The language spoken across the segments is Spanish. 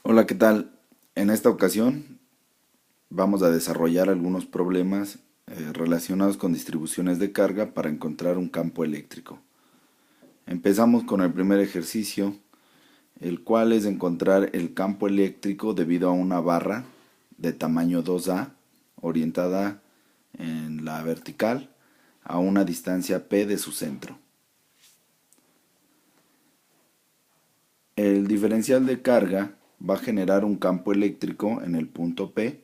Hola, ¿qué tal? En esta ocasión vamos a desarrollar algunos problemas relacionados con distribuciones de carga para encontrar un campo eléctrico. Empezamos con el primer ejercicio, el cual es encontrar el campo eléctrico debido a una barra de tamaño 2A orientada en la vertical a una distancia P de su centro. El diferencial de carga va a generar un campo eléctrico en el punto P,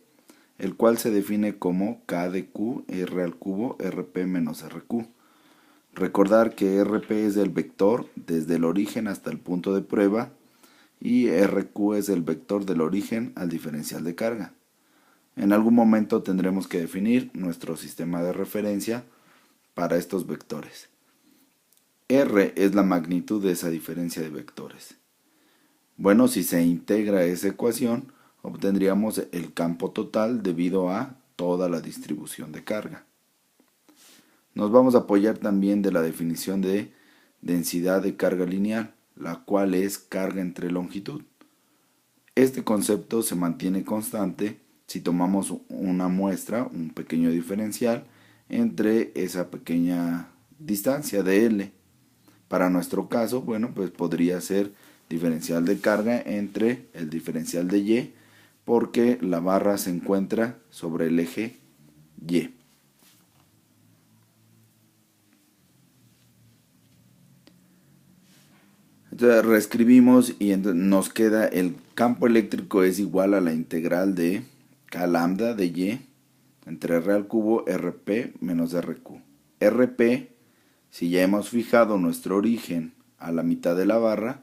el cual se define como K de Q R al cubo RP menos RQ. Recordar que RP es el vector desde el origen hasta el punto de prueba y RQ es el vector del origen al diferencial de carga. En algún momento tendremos que definir nuestro sistema de referencia para estos vectores. R es la magnitud de esa diferencia de vectores. Bueno, si se integra esa ecuación, obtendríamos el campo total debido a toda la distribución de carga. Nos vamos a apoyar también de la definición de densidad de carga lineal, la cual es carga entre longitud. Este concepto se mantiene constante si tomamos una muestra, un pequeño diferencial, entre esa pequeña distancia de L. Para nuestro caso, bueno, pues podría ser diferencial de carga entre el diferencial de Y, porque la barra se encuentra sobre el eje Y. Entonces reescribimos y nos queda el campo eléctrico es igual a la integral de K lambda de Y entre R al cubo RP menos RQ. RP, si ya hemos fijado nuestro origen a la mitad de la barra,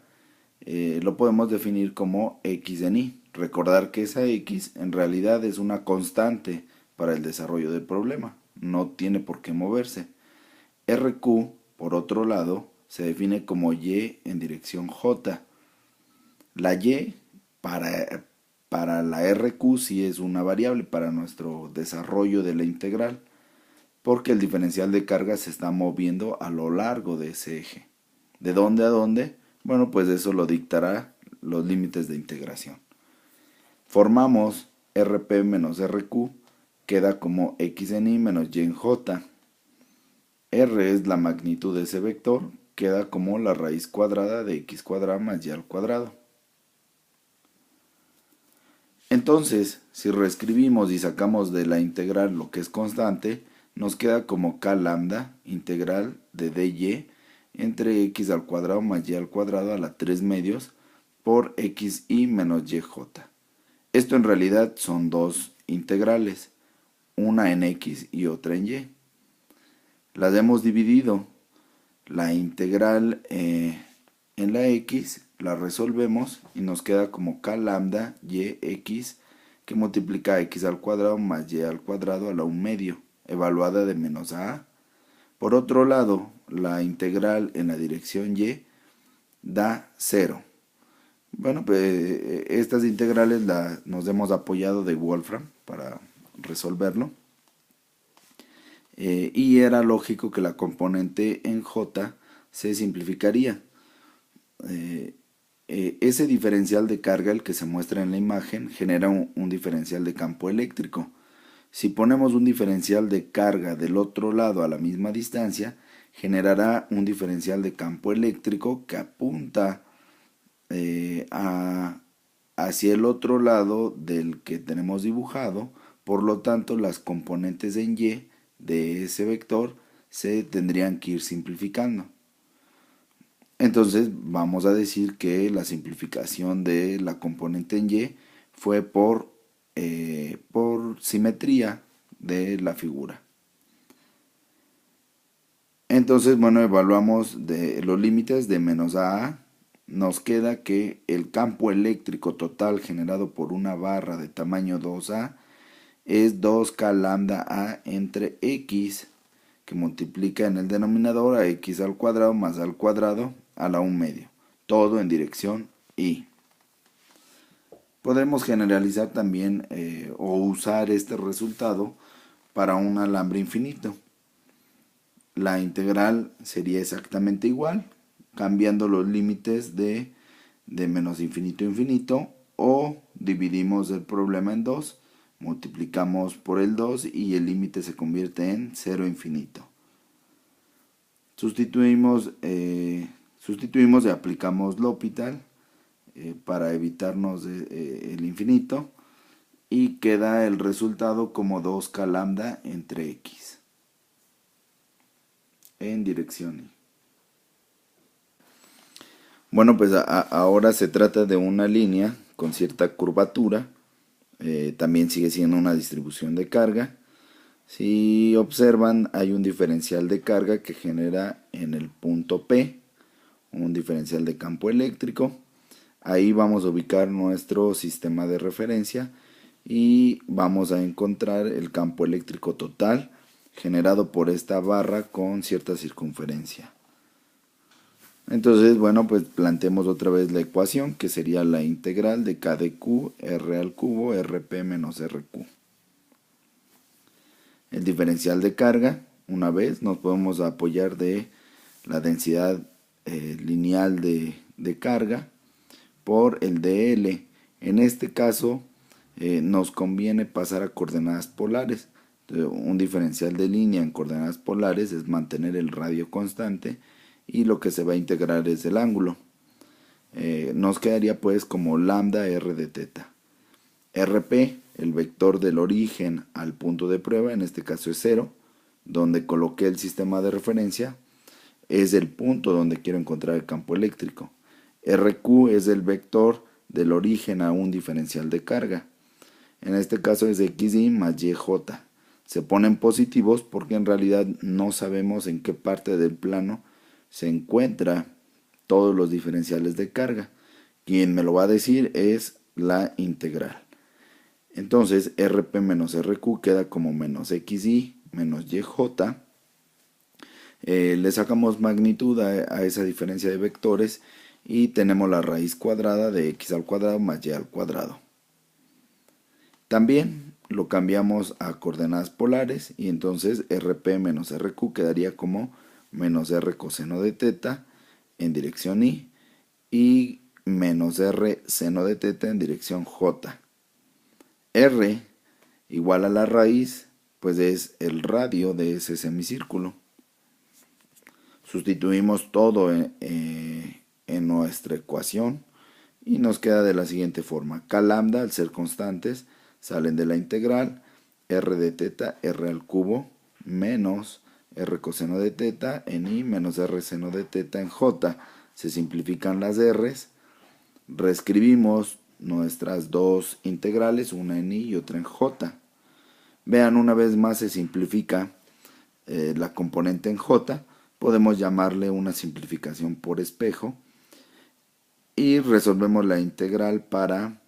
lo podemos definir como X en Y. Recordar que esa X en realidad es una constante para el desarrollo del problema, no tiene por qué moverse. RQ, por otro lado, se define como Y en dirección J. La Y para la RQ sí es una variable para nuestro desarrollo de la integral, porque el diferencial de carga se está moviendo a lo largo de ese eje. ¿De dónde a dónde? Bueno, pues eso lo dictará los límites de integración. Formamos RP menos RQ, queda como X en Y menos Y en J. R es la magnitud de ese vector, queda como la raíz cuadrada de x cuadrado más y al cuadrado. Entonces, si reescribimos y sacamos de la integral lo que es constante, nos queda como k lambda integral de dy entre x al cuadrado más y al cuadrado a la 3 medios por xy menos yj. Esto en realidad son dos integrales, una en x y otra en y. Las hemos dividido. La integral en la x la resolvemos y nos queda como k lambda y x que multiplica x al cuadrado más y al cuadrado a la 1 medio, evaluada de menos a. Por otro lado, la integral en la dirección y da 0. Bueno, pues estas integrales nos hemos apoyado de Wolfram para resolverlo. Y era lógico que la componente en J se simplificaría. Ese diferencial de carga, el que se muestra en la imagen, genera un diferencial de campo eléctrico. Si ponemos un diferencial de carga del otro lado a la misma distancia, generará un diferencial de campo eléctrico que apunta hacia el otro lado del que tenemos dibujado. Por lo tanto, las componentes en Y de ese vector se tendrían que ir simplificando. Entonces vamos a decir que la simplificación de la componente en Y fue por simetría de la figura. Entonces, bueno, evaluamos de los límites de menos a. Nos queda que el campo eléctrico total generado por una barra de tamaño 2A es 2K lambda A entre X, que multiplica en el denominador a X al cuadrado más al cuadrado a la 1 medio. Todo en dirección Y. Podemos generalizar también o usar este resultado para un alambre infinito. La integral sería exactamente igual, cambiando los límites de menos infinito a infinito o dividimos el problema en dos, multiplicamos por el 2 y el límite se convierte en 0 infinito. Sustituimos y aplicamos L'Hopital para evitarnos el infinito y queda el resultado como 2k lambda entre x en dirección y. Bueno, pues ahora se trata de una línea con cierta curvatura, también sigue siendo una distribución de carga. Si observan, hay un diferencial de carga que genera en el punto P, un diferencial de campo eléctrico. Ahí vamos a ubicar nuestro sistema de referencia y vamos a encontrar el campo eléctrico total generado por esta barra con cierta circunferencia. Entonces, bueno, pues planteemos otra vez la ecuación, que sería la integral de K de Q, R al cubo, RP menos RQ. El diferencial de carga, una vez, nos podemos apoyar de la densidad lineal de carga por el dl. En este caso, nos conviene pasar a coordenadas polares. Un diferencial de línea en coordenadas polares es mantener el radio constante y lo que se va a integrar es el ángulo. Nos quedaría pues como lambda r de teta. RP, el vector del origen al punto de prueba, en este caso es 0, donde coloqué el sistema de referencia, es el punto donde quiero encontrar el campo eléctrico. RQ es el vector del origen a un diferencial de carga. En este caso es XY más YJ. Se ponen positivos porque en realidad no sabemos en qué parte del plano se encuentra todos los diferenciales de carga. Quien me lo va a decir es la integral. Entonces RP menos RQ queda como menos XY menos YJ. Le sacamos magnitud a esa diferencia de vectores y tenemos la raíz cuadrada de x al cuadrado más y al cuadrado. También lo cambiamos a coordenadas polares y entonces RP menos RQ quedaría como menos R coseno de teta en dirección y menos R seno de teta en dirección J. R igual a la raíz, pues es el radio de ese semicírculo. Sustituimos todo en nuestra ecuación y nos queda de la siguiente forma. K lambda, al ser constantes, salen de la integral, R de teta, R al cubo, menos R coseno de teta en I, menos R seno de teta en J. Se simplifican las R's. Reescribimos nuestras dos integrales, una en I y otra en J. Vean, una vez más se simplifica la componente en J. Podemos llamarle una simplificación por espejo. Y resolvemos la integral para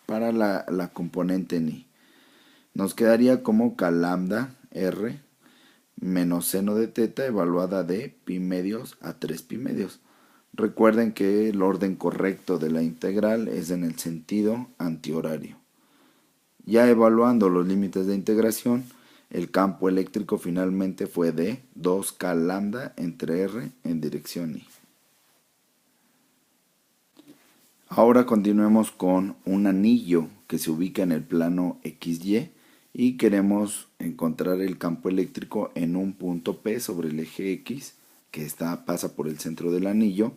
la componente en I. Nos quedaría como K lambda R menos seno de teta evaluada de pi medios a 3 pi medios. Recuerden que el orden correcto de la integral es en el sentido antihorario. Ya evaluando los límites de integración, el campo eléctrico finalmente fue de 2k lambda entre R en dirección I. Ahora continuemos con un anillo que se ubica en el plano XY y queremos encontrar el campo eléctrico en un punto P sobre el eje X que pasa por el centro del anillo.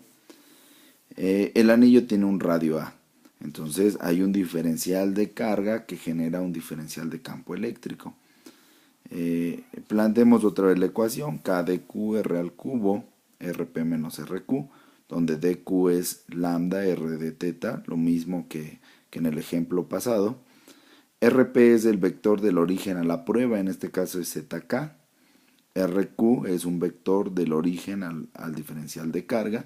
El anillo tiene un radio A, entonces hay un diferencial de carga que genera un diferencial de campo eléctrico. Planteemos otra vez la ecuación, K de Q R al cubo, RP menos RQ, donde dq es lambda r de teta, lo mismo que en el ejemplo pasado. RP es el vector del origen a la prueba, en este caso es zk. RQ es un vector del origen al diferencial de carga.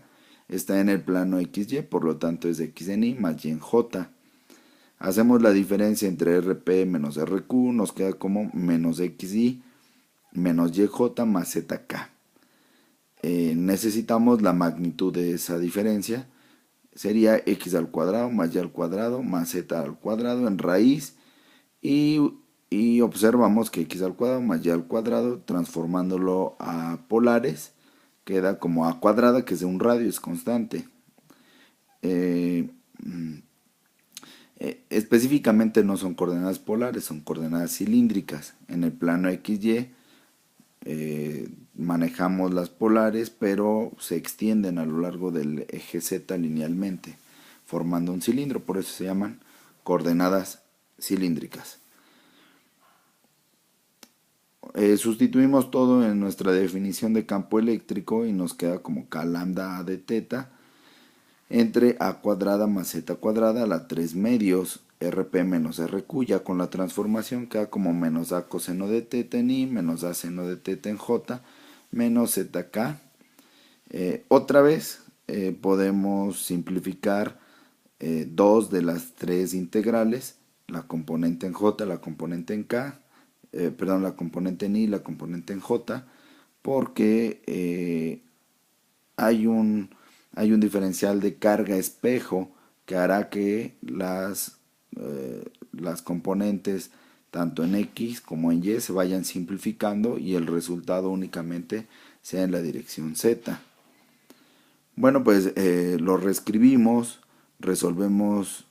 Está en el plano XY, por lo tanto es x en Y más y en J. Hacemos la diferencia entre RP menos RQ, nos queda como menos XY menos YJ más ZK. Necesitamos la magnitud de esa diferencia. Sería x al cuadrado más y al cuadrado más z al cuadrado en raíz. Y observamos que x al cuadrado más y al cuadrado, transformándolo a polares, queda como a cuadrada, que es de un radio, es constante. Específicamente no son coordenadas polares, son coordenadas cilíndricas. En el plano XY manejamos las polares, pero se extienden a lo largo del eje Z linealmente, formando un cilindro, por eso se llaman coordenadas cilíndricas. Sustituimos todo en nuestra definición de campo eléctrico y nos queda como K lambda A de teta entre A cuadrada más Z cuadrada a la 3 medios RP menos RQ. Ya con la transformación queda como menos A coseno de teta en I menos A seno de teta en J menos ZK. Otra vez podemos simplificar dos de las tres integrales, la componente en J, la componente en K, la componente en I y la componente en J, porque hay un diferencial de carga espejo que hará que las componentes tanto en X como en Y se vayan simplificando y el resultado únicamente sea en la dirección Z. Bueno, pues lo reescribimos, resolvemos,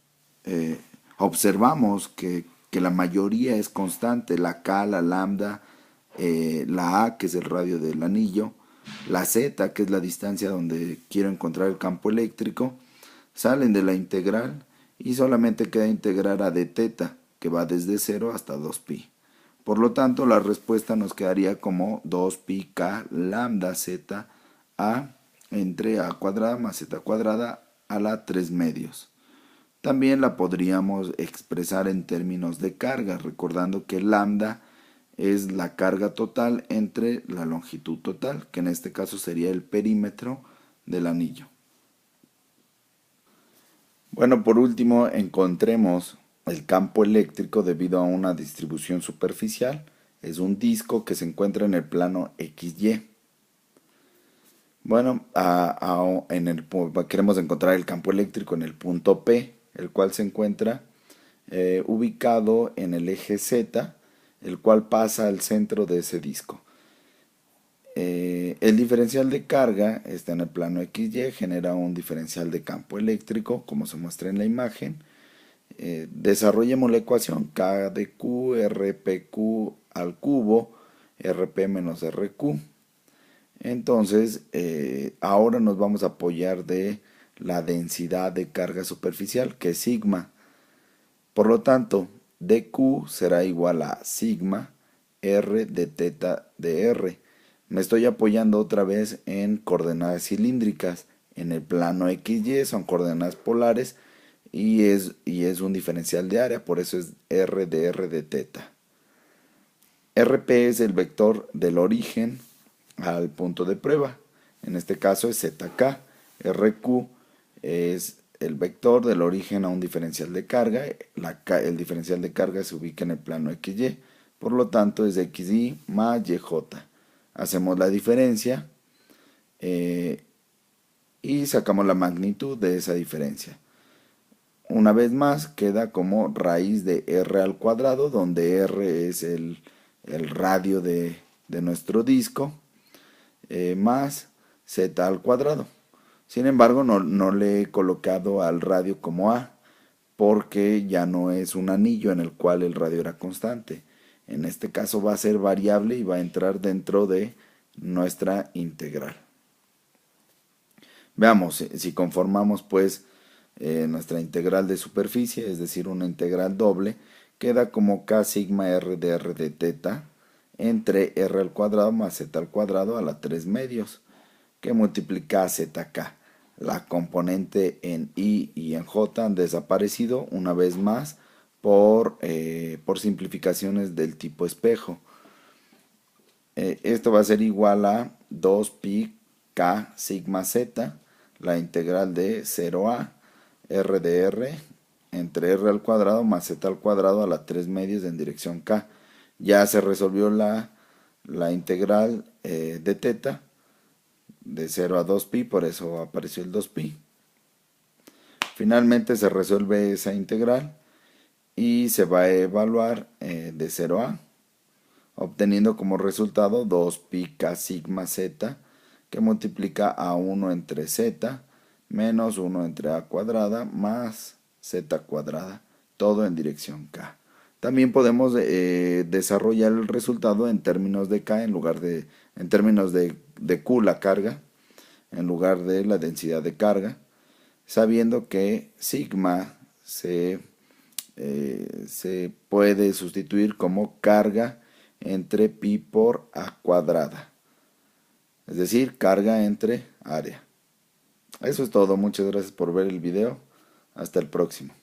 observamos que la mayoría es constante, la K, la lambda, la A, que es el radio del anillo, la Z, que es la distancia donde quiero encontrar el campo eléctrico, salen de la integral y solamente queda integrar a d teta, que va desde 0 hasta 2pi. Por lo tanto, la respuesta nos quedaría como 2pi k lambda z a entre a cuadrada más z cuadrada a la 3 medios. También la podríamos expresar en términos de carga, recordando que lambda es la carga total entre la longitud total, que en este caso sería el perímetro del anillo. Bueno, por último, encontremos el campo eléctrico debido a una distribución superficial. Es un disco que se encuentra en el plano XY. Bueno, queremos encontrar el campo eléctrico en el punto P, el cual se encuentra ubicado en el eje Z, el cual pasa al centro de ese disco. El diferencial de carga está en el plano XY, genera un diferencial de campo eléctrico, como se muestra en la imagen. Desarrollemos la ecuación K de Q, RPQ al cubo, RP menos RQ. Entonces, ahora nos vamos a apoyar de la densidad de carga superficial, que es sigma. Por lo tanto, dQ será igual a sigma R de teta de R. Me estoy apoyando otra vez en coordenadas cilíndricas. En el plano XY son coordenadas polares y es un diferencial de área, por eso es R de teta. RP es el vector del origen al punto de prueba, en este caso es ZK. RQ es el vector del origen a un diferencial de carga, el diferencial de carga se ubica en el plano XY, por lo tanto es XY más YJ. Hacemos la diferencia y sacamos la magnitud de esa diferencia. Una vez más queda como raíz de R al cuadrado, donde R es el radio de nuestro disco, más Z al cuadrado. Sin embargo, no le he colocado al radio como A, porque ya no es un anillo en el cual el radio era constante. En este caso va a ser variable y va a entrar dentro de nuestra integral. Veamos si conformamos pues nuestra integral de superficie, es decir, una integral doble, queda como K sigma R de teta entre R al cuadrado más Z al cuadrado a la 3 medios, que multiplica a ZK. La componente en I y en J han desaparecido una vez más por simplificaciones del tipo espejo. Esto va a ser igual a 2pi k sigma z, la integral de 0 a R de R entre R al cuadrado más Z al cuadrado a la 3 medios en dirección K. Ya se resolvió la integral de teta de 0 a 2pi, por eso apareció el 2pi. Finalmente se resuelve esa integral y se va a evaluar de 0 a, obteniendo como resultado 2pi k sigma z, que multiplica a 1 entre z menos 1 entre a cuadrada más z cuadrada, todo en dirección K. También podemos desarrollar el resultado en términos de K en términos de Q, la carga, en lugar de la densidad de carga, sabiendo que sigma se puede sustituir como carga entre pi por a cuadrada, es decir, carga entre área. Eso es todo, muchas gracias por ver el video, hasta el próximo.